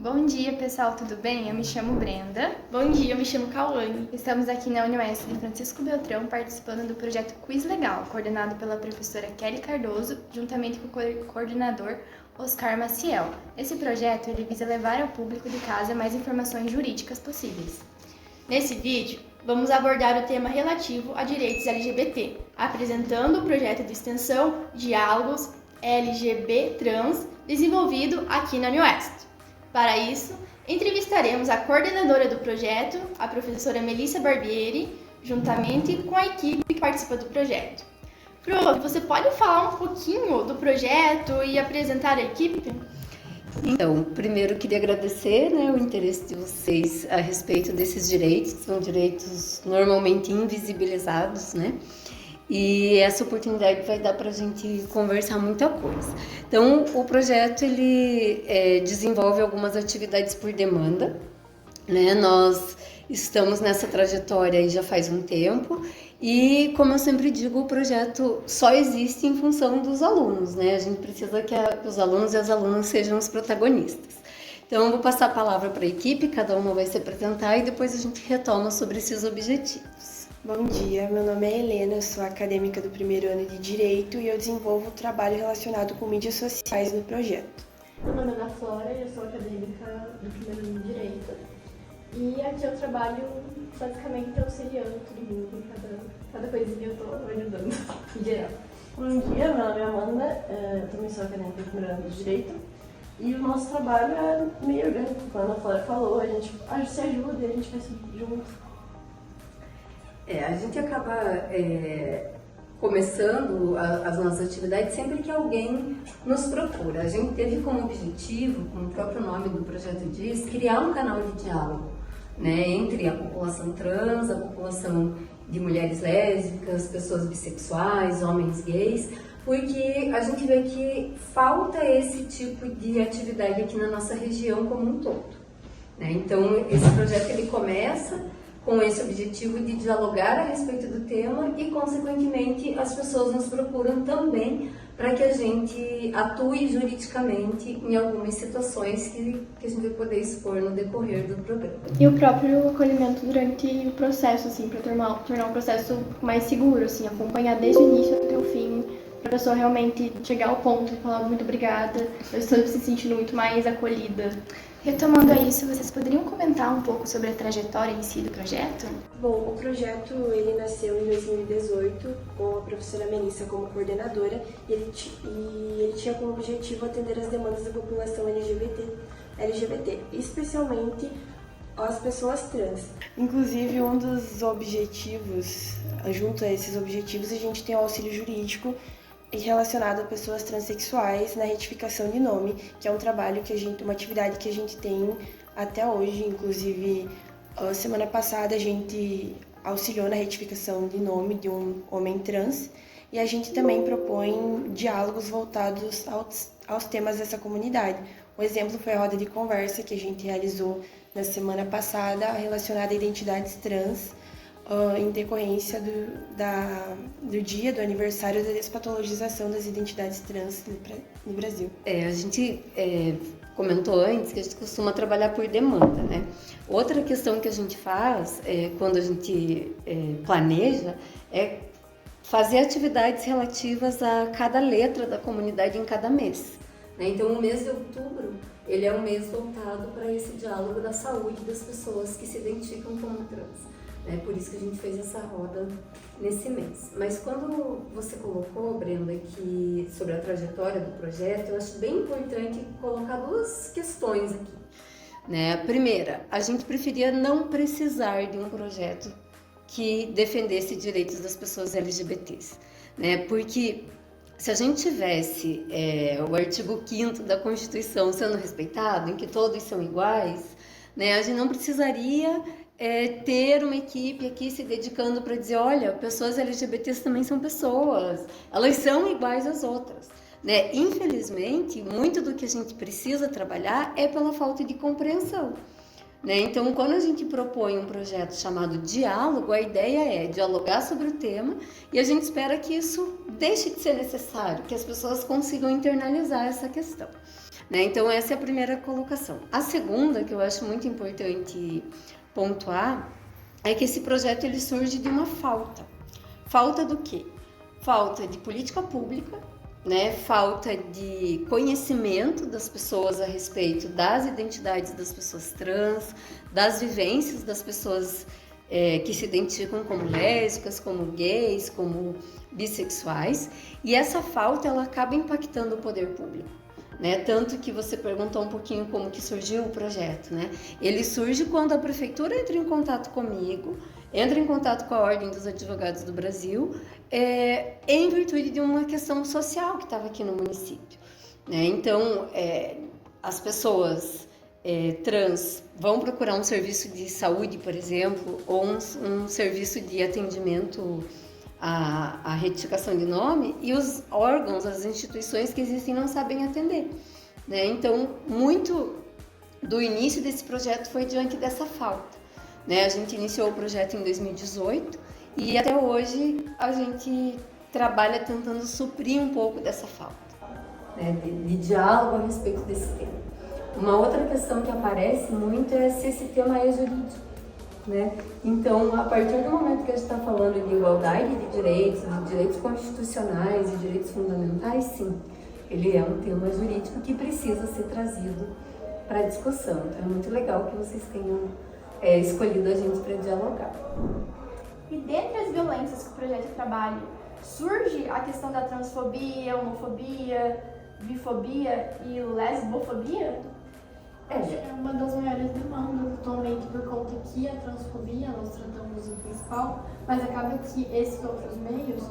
Bom dia, pessoal, tudo bem? Eu me chamo Brenda. Bom dia, eu me chamo Cauane. Estamos aqui na UniOeste de Francisco Beltrão participando do projeto Quiz Legal, coordenado pela professora Kelly Cardoso, juntamente com o coordenador Oscar Maciel. Esse projeto ele visa levar ao público de casa mais informações jurídicas possíveis. Nesse vídeo, vamos abordar o tema relativo a direitos LGBT, apresentando o projeto de extensão Diálogos LGBT Trans, desenvolvido aqui na UniOeste. Para isso, entrevistaremos a coordenadora do projeto, a professora Melissa Barbieri, juntamente com a equipe que participa do projeto. Pro, você pode falar um pouquinho do projeto e apresentar a equipe? Então, primeiro queria agradecer o interesse de vocês a respeito desses direitos, que são direitos normalmente invisibilizados, E essa oportunidade vai dar para a gente conversar muita coisa. Então, o projeto ele desenvolve algumas atividades por demanda, Nós estamos nessa trajetória aí já faz um tempo e, como eu sempre digo, o projeto só existe em função dos alunos, A gente precisa que os alunos e as alunas sejam os protagonistas. Então, eu vou passar a palavra para a equipe, cada uma vai se apresentar e depois a gente retoma sobre esses objetivos. Bom dia, meu nome é Helena, eu sou acadêmica do primeiro ano de Direito e eu desenvolvo trabalho relacionado com mídias sociais no projeto. Meu nome é Ana Flora e eu sou acadêmica do primeiro ano de Direito. E aqui eu trabalho basicamente auxiliando todo mundo, cada coisinha eu estou ajudando, em geral. Bom dia, meu nome é Amanda, eu também sou acadêmica do primeiro ano de Direito. E o nosso trabalho é meio orgânico, como a Ana Flora falou, a gente se ajuda e a gente vai junto. A gente acaba começando as nossas atividades sempre que alguém nos procura. A gente teve como objetivo, como o próprio nome do projeto diz, criar um canal de diálogo entre a população trans, a população de mulheres lésbicas, pessoas bissexuais, homens gays, porque a gente vê que falta esse tipo de atividade aqui na nossa região como um todo. Então, esse projeto ele começa com esse objetivo de dialogar a respeito do tema e, consequentemente, as pessoas nos procuram também para que a gente atue juridicamente em algumas situações que a gente vai poder expor no decorrer do programa. E o próprio acolhimento durante o processo, para tornar um processo mais seguro, acompanhar desde o início até o fim, para a pessoa realmente chegar ao ponto e falar muito obrigada, eu estou se sentindo muito mais acolhida. Retomando a isso, vocês poderiam comentar um pouco sobre a trajetória em si do projeto? Bom, o projeto ele nasceu em 2018 com a professora Melissa como coordenadora e ele tinha como objetivo atender as demandas da população LGBT, especialmente as pessoas trans. Inclusive, um dos objetivos, junto a esses objetivos, a gente tem o auxílio jurídico relacionado a pessoas transexuais na retificação de nome, que é um trabalho uma atividade que a gente tem até hoje. Inclusive, semana passada a gente auxiliou na retificação de nome de um homem trans e a gente também propõe diálogos voltados aos temas dessa comunidade. Um exemplo foi a roda de conversa que a gente realizou na semana passada relacionada a identidades trans, em decorrência do dia do aniversário da despatologização das identidades trans no Brasil. A gente comentou antes que a gente costuma trabalhar por demanda, Outra questão que a gente faz quando a gente planeja é fazer atividades relativas a cada letra da comunidade em cada mês. Então, o mês de outubro ele é um mês voltado para esse diálogo da saúde das pessoas que se identificam como trans. Por isso que a gente fez essa roda nesse mês. Mas quando você colocou, Brenda, aqui sobre a trajetória do projeto, eu acho bem importante colocar duas questões aqui. A primeira, a gente preferia não precisar de um projeto que defendesse direitos das pessoas LGBTs, Porque se a gente tivesse o artigo 5º da Constituição sendo respeitado, em que todos são iguais, a gente não precisaria ter uma equipe aqui se dedicando para dizer, olha, pessoas LGBTs também são pessoas, elas são iguais às outras. Infelizmente, muito do que a gente precisa trabalhar é pela falta de compreensão. né? Então, quando a gente propõe um projeto chamado Diálogo, a ideia é dialogar sobre o tema e a gente espera que isso deixe de ser necessário, que as pessoas consigam internalizar essa questão, né? Então, essa é a primeira colocação. A segunda, que eu acho muito importante pontuar, é que esse projeto ele surge de uma falta. Falta do quê? Falta de política pública, né? Falta de conhecimento das pessoas a respeito das identidades das pessoas trans, das vivências das pessoas que se identificam como lésbicas, como gays, como bissexuais, e essa falta ela acaba impactando o poder público, né? Tanto que você perguntou um pouquinho como que surgiu o projeto, né? Ele surge quando a prefeitura entra em contato comigo, entra em contato com a Ordem dos Advogados do Brasil, em virtude de uma questão social que estava aqui no município, né? Então, as pessoas trans vão procurar um serviço de saúde, por exemplo, ou um serviço de atendimento à retificação de nome, e os órgãos, as instituições que existem não sabem atender, né? Então, muito do início desse projeto foi diante dessa falta, né? A gente iniciou o projeto em 2018 e até hoje a gente trabalha tentando suprir um pouco dessa falta, né? De diálogo a respeito desse tema. Uma outra questão que aparece muito é se esse tema é jurídico, né? Então, a partir do momento que a gente está falando de igualdade de direitos constitucionais e direitos fundamentais, sim, ele é um tema jurídico que precisa ser trazido para discussão. Então, é muito legal que vocês tenham escolhido a gente para dialogar. E dentre as violências que o projeto trabalha, surge a questão da transfobia, homofobia, bifobia e lesbofobia? É uma das maiores demandas atualmente, por conta que a transfobia nós tratamos em principal, mas acaba que esses outros meios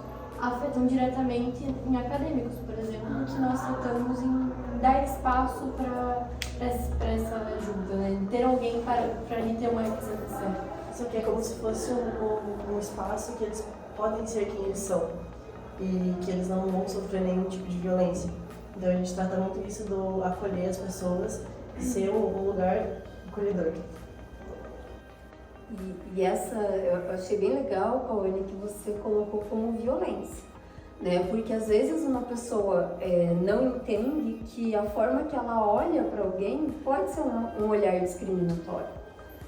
afetam diretamente em acadêmicos, por exemplo, que nós tratamos em dar espaço para essa ajuda, né? Ter alguém para lhe ter uma representação. Isso aqui é como se fosse um espaço que eles podem ser quem eles são e que eles não vão sofrer nenhum tipo de violência. Então a gente trata muito isso do acolher as pessoas, ser um lugar acolhedor. E essa, eu achei bem legal, Kawane, que você colocou como violência, né? Porque às vezes uma pessoa não entende que a forma que ela olha para alguém pode ser um olhar discriminatório,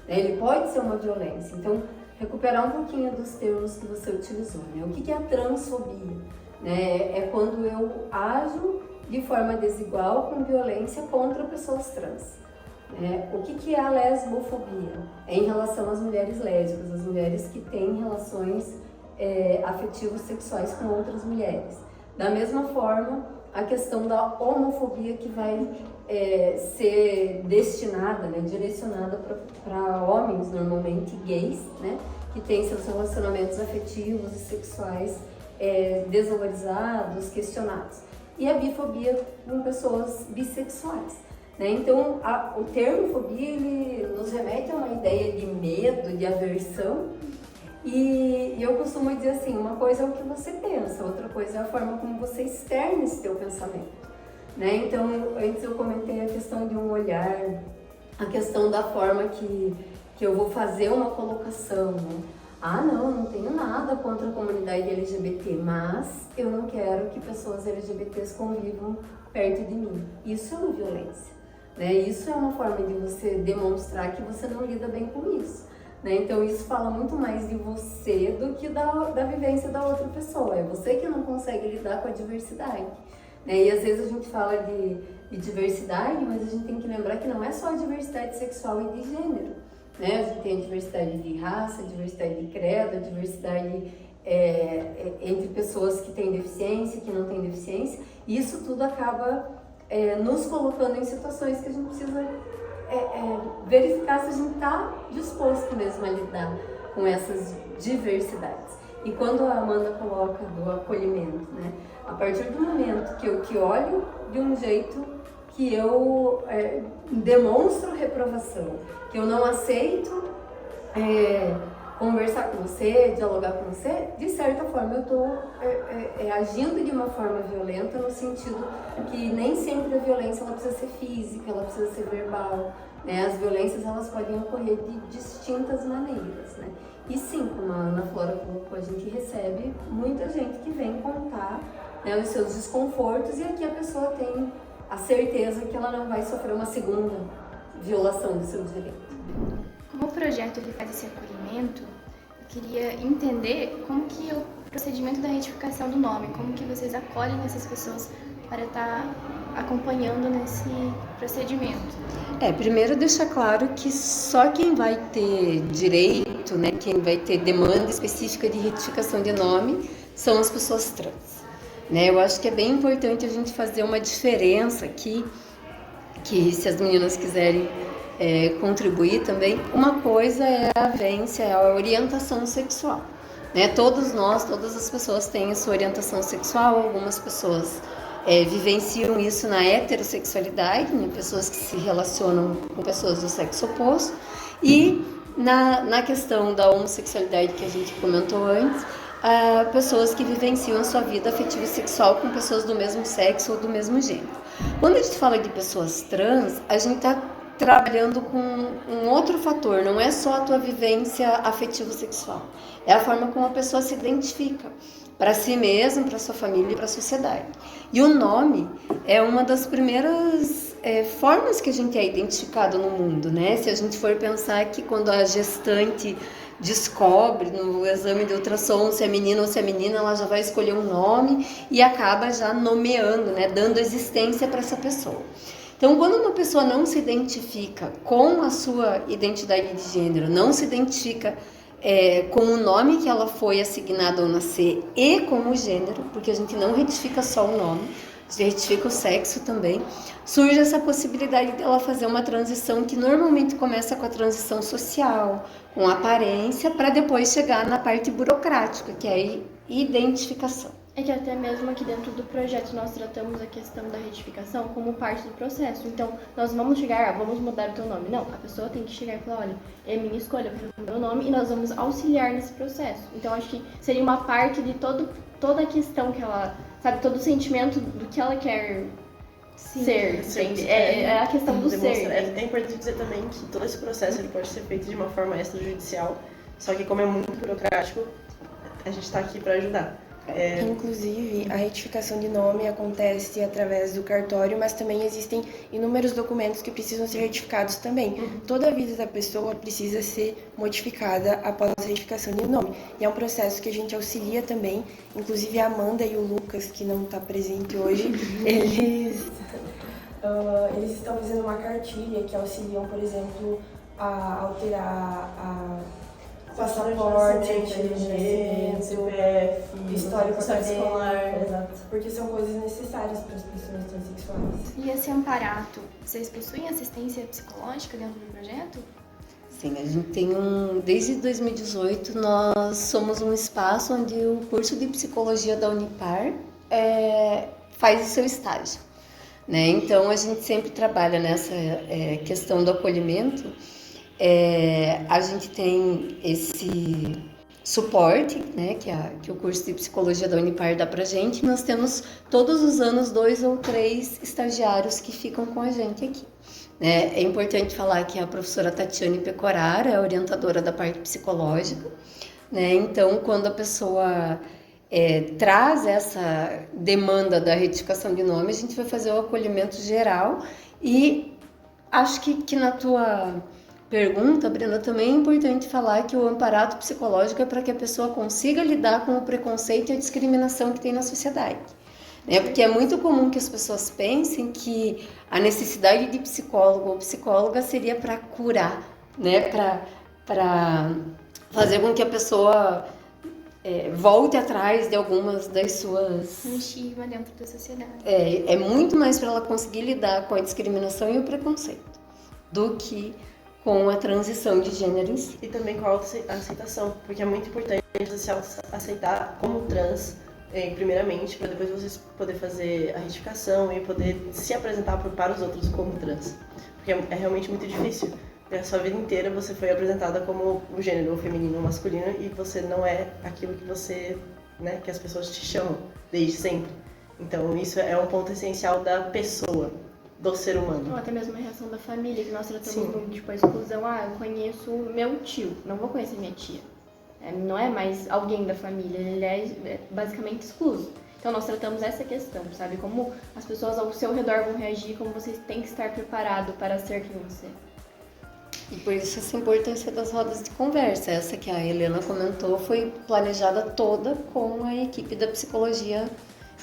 né? Ele pode ser uma violência. Então, recuperar um pouquinho dos termos que você utilizou, né? O que é a transfobia? Né? É quando eu ajo de forma desigual com violência contra pessoas trans. O que é a lesbofobia? É em relação às mulheres lésbicas, as mulheres que têm relações afetivos sexuais com outras mulheres. Da mesma forma, a questão da homofobia que vai ser destinada, né, direcionada para homens, normalmente gays, né, que têm seus relacionamentos afetivos e sexuais desvalorizados, questionados. E a bifobia com pessoas bissexuais, né? Então, o termo fobia ele nos remete a uma ideia de medo, de aversão, e eu costumo dizer assim, uma coisa é o que você pensa, outra coisa é a forma como você externa esse teu pensamento, né? Então, antes eu comentei a questão de um olhar, a questão da forma que eu vou fazer uma colocação, né? Não tenho nada contra a comunidade LGBT, mas eu não quero que pessoas LGBTs convivam perto de mim. Isso é uma violência, né? Isso é uma forma de você demonstrar que você não lida bem com isso, né? Então isso fala muito mais de você do que da vivência da outra pessoa. É você que não consegue lidar com a diversidade, né? E às vezes a gente fala de diversidade, mas a gente tem que lembrar que não é só a diversidade sexual e de gênero, né? A gente tem a diversidade de raça, a diversidade de credo, a diversidade entre pessoas que têm deficiência, que não têm deficiência, e isso tudo acaba nos colocando em situações que a gente precisa verificar se a gente está disposto mesmo a lidar com essas diversidades. E quando a Amanda coloca do acolhimento, né? A partir do momento que eu olho de um jeito que eu demonstro reprovação, que eu não aceito conversar com você, dialogar com você, de certa forma eu estou agindo de uma forma violenta, no sentido que nem sempre a violência ela precisa ser física, ela precisa ser verbal, né? As violências elas podem ocorrer de distintas maneiras, né? E sim, como a Ana Flora colocou, a gente recebe muita gente que vem contar, né, os seus desconfortos, e aqui a pessoa tem a certeza que ela não vai sofrer uma segunda violação do seu direito. Como o projeto ele faz esse acolhimento, eu queria entender como que é o procedimento da retificação do nome, como que vocês acolhem essas pessoas para estar acompanhando nesse procedimento. Primeiro deixar claro que só quem vai ter direito, né, quem vai ter demanda específica de retificação de nome são as pessoas trans. Né? Eu acho que é bem importante a gente fazer uma diferença aqui, que se as meninas quiserem contribuir também, uma coisa é a vivência, é a orientação sexual. Né? Todos nós, todas as pessoas têm a sua orientação sexual, algumas pessoas vivenciam isso na heterossexualidade, né? Pessoas que se relacionam com pessoas do sexo oposto, e na questão da homossexualidade que a gente comentou antes, pessoas que vivenciam a sua vida afetiva e sexual com pessoas do mesmo sexo ou do mesmo gênero. Quando a gente fala de pessoas trans, a gente está trabalhando com um outro fator, não é só a tua vivência afetiva sexual, é a forma como a pessoa se identifica para si mesma, para sua família e para a sociedade. E o nome é uma das primeiras formas que a gente é identificado no mundo, né? Se a gente for pensar que quando a gestante descobre no exame de ultrassom se é menino ou se é menina, ela já vai escolher um nome e acaba já nomeando, né? Dando existência para essa pessoa. Então, quando uma pessoa não se identifica com a sua identidade de gênero, não se identifica com o nome que ela foi assignada ao nascer e com o gênero, porque a gente não retifica só o nome, a gente retifica o sexo também, surge essa possibilidade dela fazer uma transição que normalmente começa com a transição social, com aparência, para depois chegar na parte burocrática, que é a identificação. É que até mesmo aqui dentro do projeto nós tratamos a questão da retificação como parte do processo. Então, nós vamos chegar, vamos mudar o teu nome. Não, a pessoa tem que chegar e falar, olha, é minha escolha, eu vou meu nome, e nós vamos auxiliar nesse processo. Então, acho que seria uma parte de toda a questão que ela, sabe, todo o sentimento do que ela quer ser, entende? É a questão do ser. É importante dizer também que todo esse processo ele pode ser feito de uma forma extrajudicial, só que como é muito burocrático, a gente está aqui para ajudar. Inclusive, a retificação de nome acontece através do cartório, mas também existem inúmeros documentos que precisam ser retificados também. Toda a vida da pessoa precisa ser modificada após a retificação de nome. E é um processo que a gente auxilia também. Inclusive, a Amanda e o Lucas, que não está presente hoje, eles estão fazendo uma cartilha que auxiliam, por exemplo, a alterar passaporte, CPF, histórico escolar, exato. Porque são coisas necessárias para as pessoas transexuais. E esse amparato, vocês possuem assistência psicológica dentro do projeto? Sim, a gente tem desde 2018 nós somos um espaço onde o curso de psicologia da Unipar faz o seu estágio, né? Então a gente sempre trabalha nessa questão do acolhimento. A gente tem esse suporte, né, que o curso de psicologia da Unipar dá pra gente. Nós temos todos os anos 2 ou 3 estagiários que ficam com a gente aqui. Né? É importante falar que a professora Tatiane Pecoraro é a orientadora da parte psicológica. Né? Então, quando a pessoa traz essa demanda da retificação de nome, a gente vai fazer o acolhimento geral. E acho que na tua pergunta, Brenda, também é importante falar que o amparato psicológico é para que a pessoa consiga lidar com o preconceito e a discriminação que tem na sociedade. Porque é muito comum que as pessoas pensem que a necessidade de psicólogo ou psicóloga seria para curar, né? Para fazer com que a pessoa volte atrás de algumas das suas... Um estigma dentro da sociedade. É muito mais para ela conseguir lidar com a discriminação e o preconceito do que com a transição de gênero em si. E também com a autoaceitação, porque é muito importante você aceitar como trans, primeiramente, para depois você poder fazer a retificação e poder se apresentar para os outros como trans. Porque é realmente muito difícil E a sua vida inteira você foi apresentada como o gênero feminino ou masculino e você não é aquilo que você, né, que as pessoas te chamam desde sempre. Então isso é um ponto essencial da pessoa, do ser humano. Ou até mesmo a reação da família, que nós tratamos Sim. muito, tipo, a exclusão. Eu conheço meu tio, não vou conhecer minha tia. Não é mais alguém da família, ele é basicamente excluso. Então nós tratamos essa questão, sabe? Como as pessoas ao seu redor vão reagir, como você tem que estar preparado para ser quem você é. E por isso essa importância das rodas de conversa. Essa que a Helena comentou foi planejada toda com a equipe da psicologia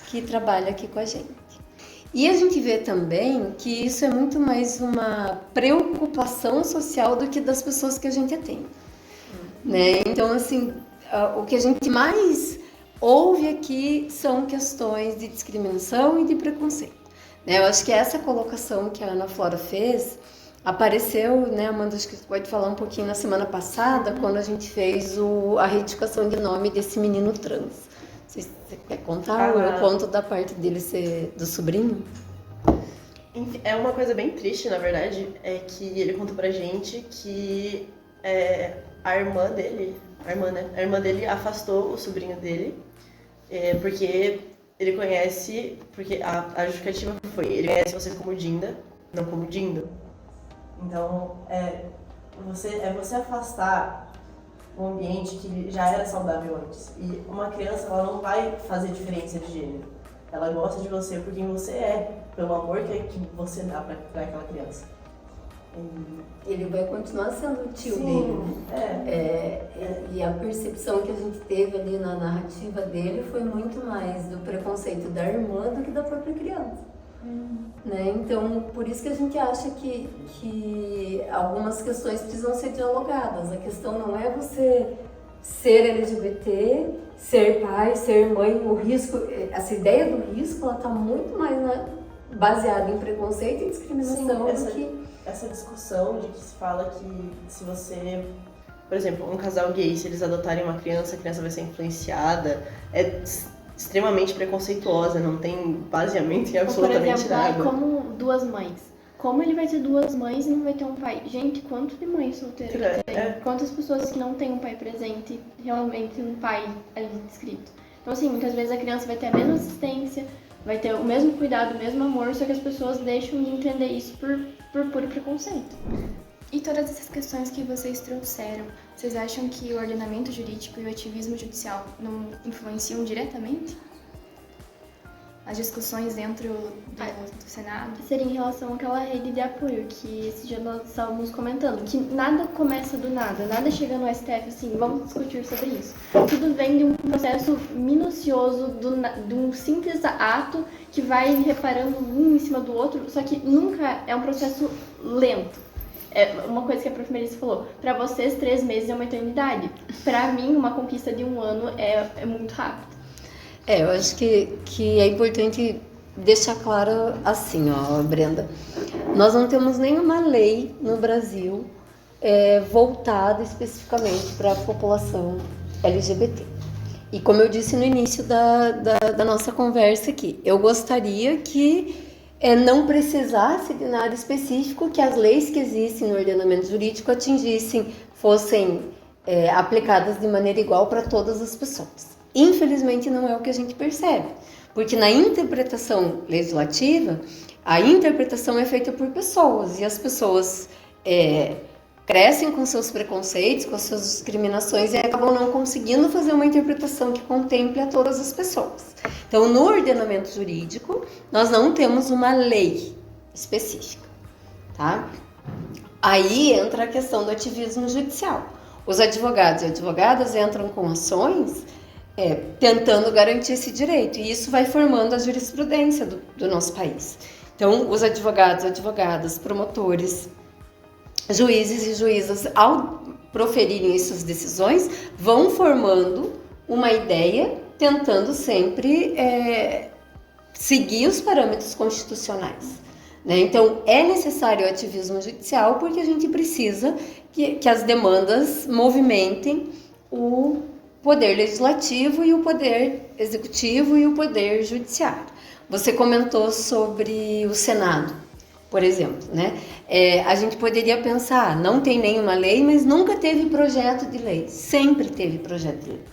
que trabalha aqui com a gente. E a gente vê também que isso é muito mais uma preocupação social do que das pessoas que a gente atende. Né? Então, assim, o que a gente mais ouve aqui são questões de discriminação e de preconceito. Né? Eu acho que essa colocação que a Ana Flora fez apareceu, né, Amanda, acho que você pode falar um pouquinho na semana passada, quando a gente fez a retificação de nome desse menino trans. Você quer contar? Eu conto da parte dele ser do sobrinho? É uma coisa bem triste, na verdade, é que ele contou pra gente que a irmã dele afastou o sobrinho dele, porque ele conhece, porque a justificativa foi, ele conhece você como Dinda, não como Dindo. Então, você afastar um ambiente que já era saudável antes. E uma criança, ela não vai fazer diferença de gênero. Ela gosta de você por quem você é, pelo amor que você dá para aquela criança. Ele vai continuar sendo o tio Sim, dele. E a percepção que a gente teve ali na narrativa dele foi muito mais do preconceito da irmã do que da própria criança. Né? Então, por isso que a gente acha que algumas questões precisam ser dialogadas. A questão não é você ser LGBT, ser pai, ser mãe, o risco, essa ideia do risco, ela está muito mais baseada em preconceito e discriminação do que... Essa discussão de que se fala que se você, por exemplo, um casal gay, se eles adotarem uma criança, a criança vai ser influenciada, é extremamente preconceituosa, não tem baseamento em absolutamente por exemplo, nada. Como duas mães. Como ele vai ter duas mães e não vai ter um pai? Gente, quanto de mãe solteira tem? Quantas pessoas que não têm um pai presente, realmente um pai ali descrito? Então, assim, muitas vezes a criança vai ter a mesma assistência, vai ter o mesmo cuidado, o mesmo amor, só que as pessoas deixam de entender isso por puro preconceito. E todas essas questões que vocês trouxeram, vocês acham que o ordenamento jurídico e o ativismo judicial não influenciam diretamente as discussões dentro do Senado? Seria em relação àquela rede de apoio que esse dia nós estávamos comentando, que nada começa do nada, nada chega no STF assim, vamos discutir sobre isso. Tudo vem de um processo minucioso, de um simples ato que vai reparando um em cima do outro, só que nunca é um processo lento. É uma coisa que a Prof. Melissa falou, para vocês 3 meses é uma eternidade. Para mim, uma conquista de 1 ano é muito rápido. Eu acho que é importante deixar claro assim, ó, Brenda. Nós não temos nenhuma lei no Brasil voltada especificamente para a população LGBT. E como eu disse no início da nossa conversa aqui, eu gostaria que não precisasse de nada específico, que as leis que existem no ordenamento jurídico fossem aplicadas de maneira igual para todas as pessoas. Infelizmente não é o que a gente percebe, porque na interpretação legislativa, a interpretação é feita por pessoas, e as pessoas crescem com seus preconceitos, com as suas discriminações e acabam não conseguindo fazer uma interpretação que contemple a todas as pessoas. Então, no ordenamento jurídico, nós não temos uma lei específica, tá? Aí entra a questão do ativismo judicial. Os advogados e advogadas entram com ações tentando garantir esse direito, e isso vai formando a jurisprudência do nosso país. Então, os advogados, advogadas, promotores, juízes e juízas, ao proferirem suas decisões, vão formando uma ideia, tentando sempre seguir os parâmetros constitucionais. Né? Então, é necessário o ativismo judicial porque a gente precisa que as demandas movimentem o poder legislativo e o poder executivo e o poder judiciário. Você comentou sobre o Senado. por exemplo, né? A gente poderia pensar, não tem nenhuma lei, mas nunca teve projeto de lei. Sempre teve projeto de lei.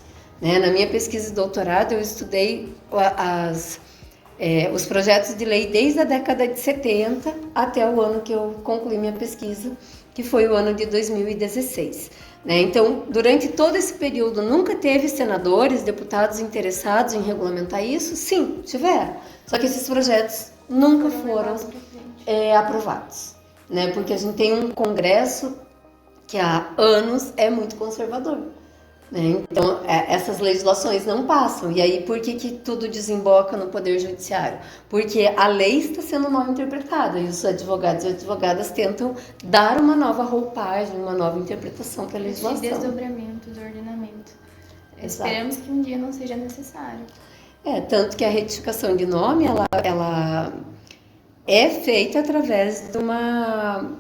Né? Na minha pesquisa de doutorado, eu estudei os projetos de lei desde a década de 70 até o ano que eu concluí minha pesquisa, que foi o ano de 2016. Né? Então, durante todo esse período, nunca teve senadores, deputados interessados em regulamentar isso? Sim, tiveram. Só que esses projetos nunca foram aprovados. Né? Porque a gente tem um Congresso que há anos é muito conservador. Né? Então, essas legislações não passam. E aí, por que tudo desemboca no Poder Judiciário? Porque a lei está sendo mal interpretada e os advogados e advogadas tentam dar uma nova roupagem, uma nova interpretação para a legislação. Desdobramento do ordenamento. Exato. Esperamos que um dia não seja necessário. Tanto que a retificação de nome, ela é feita através de uma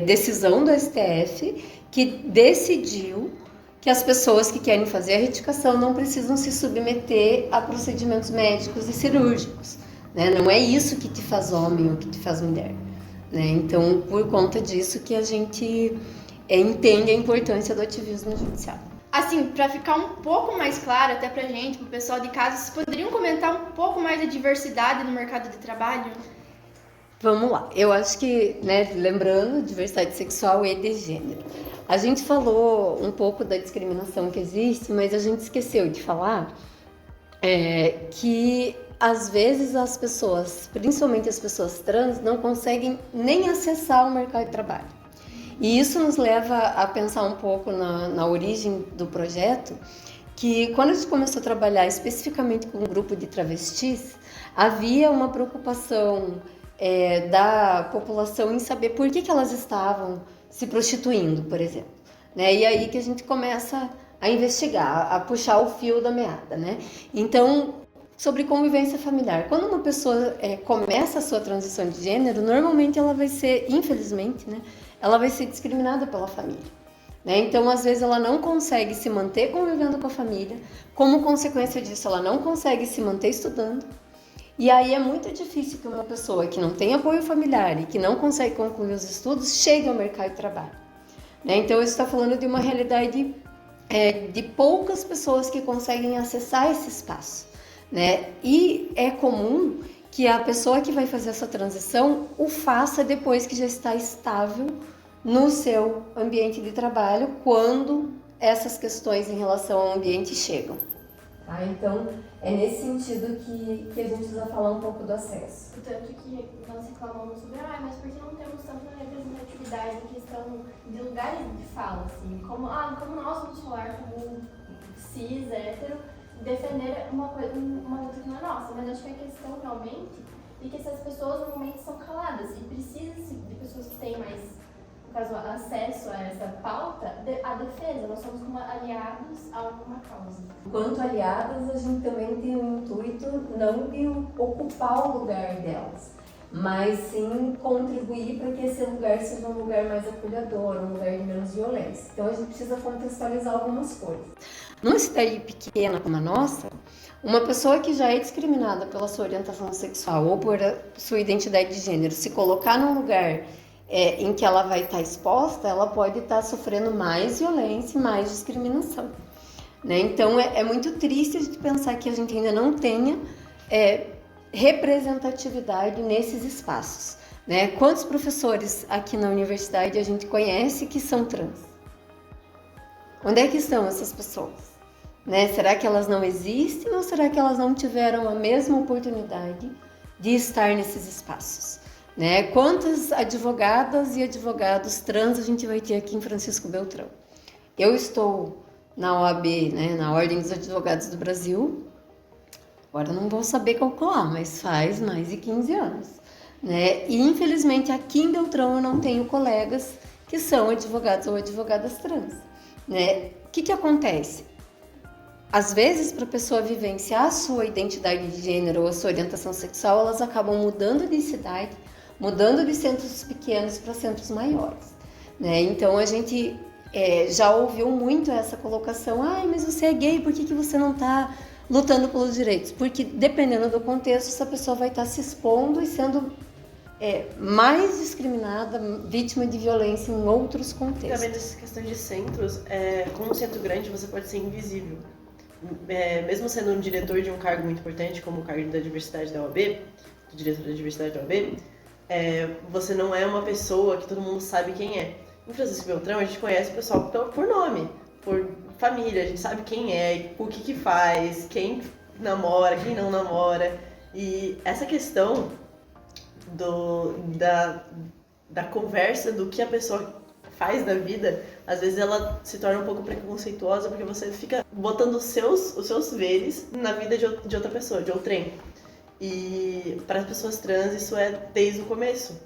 decisão do STF que decidiu que as pessoas que querem fazer a retificação não precisam se submeter a procedimentos médicos e cirúrgicos. Né? Não é isso que te faz homem ou que te faz mulher. Né? Então, por conta disso que a gente entende a importância do ativismo judicial. Assim, para ficar um pouco mais claro até pra gente, pro pessoal de casa, vocês poderiam comentar um pouco mais da diversidade no mercado de trabalho? Vamos lá. Eu acho que, né, lembrando, diversidade sexual e de gênero. A gente falou um pouco da discriminação que existe, mas a gente esqueceu de falar que, às vezes, as pessoas, principalmente as pessoas trans, não conseguem nem acessar o mercado de trabalho. E isso nos leva a pensar um pouco na origem do projeto, que quando a gente começou a trabalhar especificamente com um grupo de travestis, havia uma preocupação da população em saber por que elas estavam se prostituindo, por exemplo. Né? E aí que a gente começa a investigar, a puxar o fio da meada. Né? Então, sobre convivência familiar. Quando uma pessoa começa a sua transição de gênero, normalmente ela vai ser, infelizmente, né, ela vai ser discriminada pela família. Né? Então, às vezes, ela não consegue se manter convivendo com a família, como consequência disso, ela não consegue se manter estudando. E aí é muito difícil que uma pessoa que não tem apoio familiar e que não consegue concluir os estudos chegue ao mercado de trabalho. Né? Então, isso está falando de uma realidade de poucas pessoas que conseguem acessar esse espaço. Né? E é comum que a pessoa que vai fazer essa transição o faça depois que já está estável no seu ambiente de trabalho, quando essas questões em relação ao ambiente chegam. Tá? Então, é nesse sentido que a gente precisa falar um pouco do acesso. Tanto que nós reclamamos sobre, mas por que não temos tanta representatividade em questão de lugares de fala, assim, como nós vamos falar como cis, hétero, defender uma luta que não é nossa, mas acho que a questão realmente é que essas pessoas normalmente são caladas e precisa de pessoas que têm mais, no caso, acesso a essa pauta, a defesa. Nós somos como aliados a alguma causa. Enquanto aliadas, a gente também tem um intuito não de ocupar o lugar delas, mas sim contribuir para que esse lugar seja um lugar mais acolhedor, um lugar de menos violência. Então a gente precisa contextualizar algumas coisas. Numa cidade pequena como a nossa, uma pessoa que já é discriminada pela sua orientação sexual ou por sua identidade de gênero, se colocar num lugar em que ela vai estar exposta, ela pode estar sofrendo mais violência e mais discriminação. Né? Então é muito triste a gente pensar que a gente ainda não tenha representatividade nesses espaços. Né? Quantos professores aqui na universidade a gente conhece que são trans? Onde é que estão essas pessoas? Né? Será que elas não existem ou será que elas não tiveram a mesma oportunidade de estar nesses espaços? Né? Quantas advogadas e advogados trans a gente vai ter aqui em Francisco Beltrão? Eu estou na OAB, né, na Ordem dos Advogados do Brasil, agora não vou saber calcular, mas faz mais de 15 anos. Né? E infelizmente aqui em Beltrão eu não tenho colegas que são advogados ou advogadas trans. Né? O que acontece? Às vezes, para a pessoa vivenciar a sua identidade de gênero ou a sua orientação sexual, elas acabam mudando de cidade, mudando de centros pequenos para centros maiores. Né? Então, a gente já ouviu muito essa colocação, mas você é gay, por que você não está lutando pelos direitos? Porque, dependendo do contexto, essa pessoa vai estar se expondo e sendo mais discriminada, vítima de violência em outros contextos. Também nessa questão de centros, como um centro grande você pode ser invisível. Mesmo sendo um diretor de um cargo muito importante, como o cargo da diversidade da OAB, do diretor da diversidade da OAB, você não é uma pessoa que todo mundo sabe quem é. Em Francisco Beltrão, a gente conhece o pessoal por nome, por família, a gente sabe quem é, o que faz, quem namora, quem não namora. E essa questão da conversa, do que a pessoa faz da vida, às vezes ela se torna um pouco preconceituosa, porque você fica botando os seus veres na vida de outra pessoa, de outrem. E para as pessoas trans isso é desde o começo.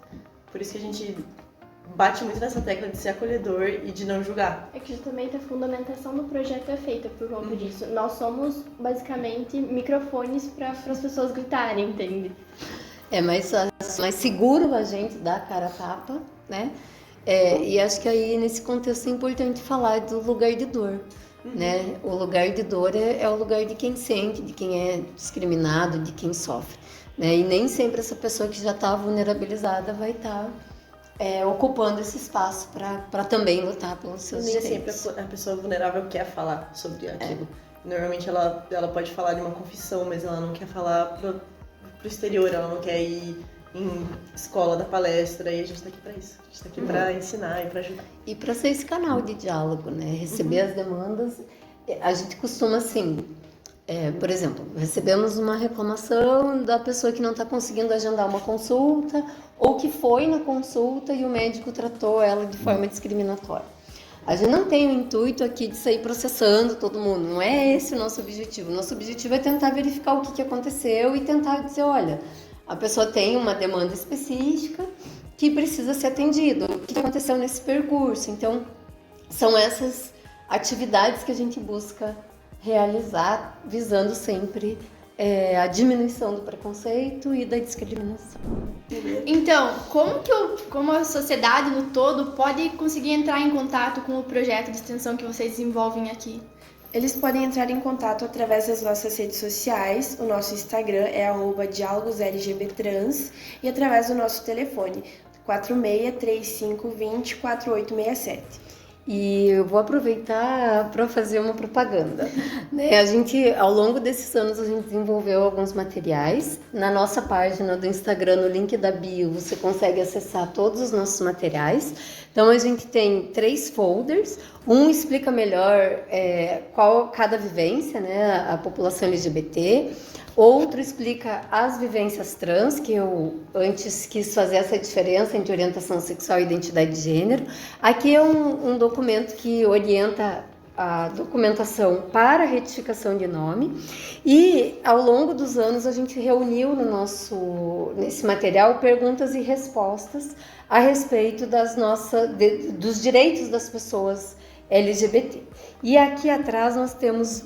Por isso que a gente bate muito nessa tecla de ser acolhedor e de não julgar. É que justamente a fundamentação do projeto é feita por conta disso. Nós somos basicamente microfones para as pessoas gritarem, entende? É mais seguro a gente dar a cara a tapa, né? E acho que aí nesse contexto é importante falar do lugar de dor, né? O lugar de dor é o lugar de quem sente, de quem é discriminado, de quem sofre, né? E nem sempre essa pessoa que já está vulnerabilizada vai estar ocupando esse espaço para também lutar pelos seus direitos. Nem sempre a pessoa vulnerável quer falar sobre aquilo. Normalmente ela pode falar de uma confissão, mas ela não quer falar pro exterior, ela não quer ir em escola da palestra, e a gente tá aqui para isso. A gente tá aqui para ensinar e para ajudar. E para ser esse canal de diálogo, né? Receber as demandas. A gente costuma assim, por exemplo, recebemos uma reclamação da pessoa que não está conseguindo agendar uma consulta ou que foi na consulta e o médico tratou ela de forma discriminatória. A gente não tem o intuito aqui de sair processando todo mundo, não é esse o nosso objetivo. O nosso objetivo é tentar verificar o que aconteceu e tentar dizer, olha, a pessoa tem uma demanda específica que precisa ser atendida, o que aconteceu nesse percurso. Então, são essas atividades que a gente busca realizar, visando sempre a diminuição do preconceito e da discriminação. Então, como a sociedade no todo pode conseguir entrar em contato com o projeto de extensão que vocês desenvolvem aqui? Eles podem entrar em contato através das nossas redes sociais. O nosso Instagram é @dialogoslgbtrans e através do nosso telefone 4635204867. E eu vou aproveitar para fazer uma propaganda, né? A gente, ao longo desses anos, a gente desenvolveu alguns materiais. Na nossa página do Instagram, no link da bio, você consegue acessar todos os nossos materiais. Então, a gente tem 3 folders. Um explica melhor qual cada vivência, né? A população LGBT. Outro explica as vivências trans, que eu antes quis fazer essa diferença entre orientação sexual e identidade de gênero. Aqui é um documento que orienta a documentação para a retificação de nome. E ao longo dos anos a gente reuniu nesse material perguntas e respostas a respeito dos direitos das pessoas LGBT. E aqui atrás nós temos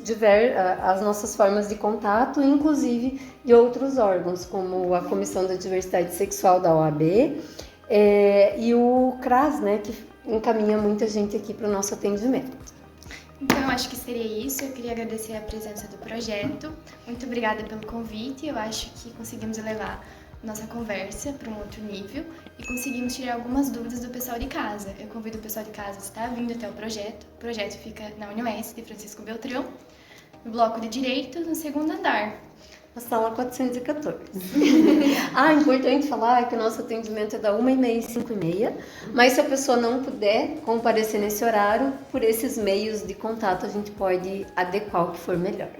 as nossas formas de contato, inclusive de outros órgãos, como a Comissão da Diversidade Sexual da OAB e o CRAS, né, que encaminha muita gente aqui para o nosso atendimento. Então, eu acho que seria isso. Eu queria agradecer a presença do projeto. Muito obrigada pelo convite. Eu acho que conseguimos elevar nossa conversa para um outro nível e conseguimos tirar algumas dúvidas do pessoal de casa. Eu convido o pessoal de casa a estar vindo até o projeto. O projeto fica na UniOS de Francisco Beltrão, no bloco de Direito, no 2º andar. Na sala 414. Importante falar que o nosso atendimento é da 1h30 às 5h30, mas se a pessoa não puder comparecer nesse horário, por esses meios de contato a gente pode adequar o que for melhor.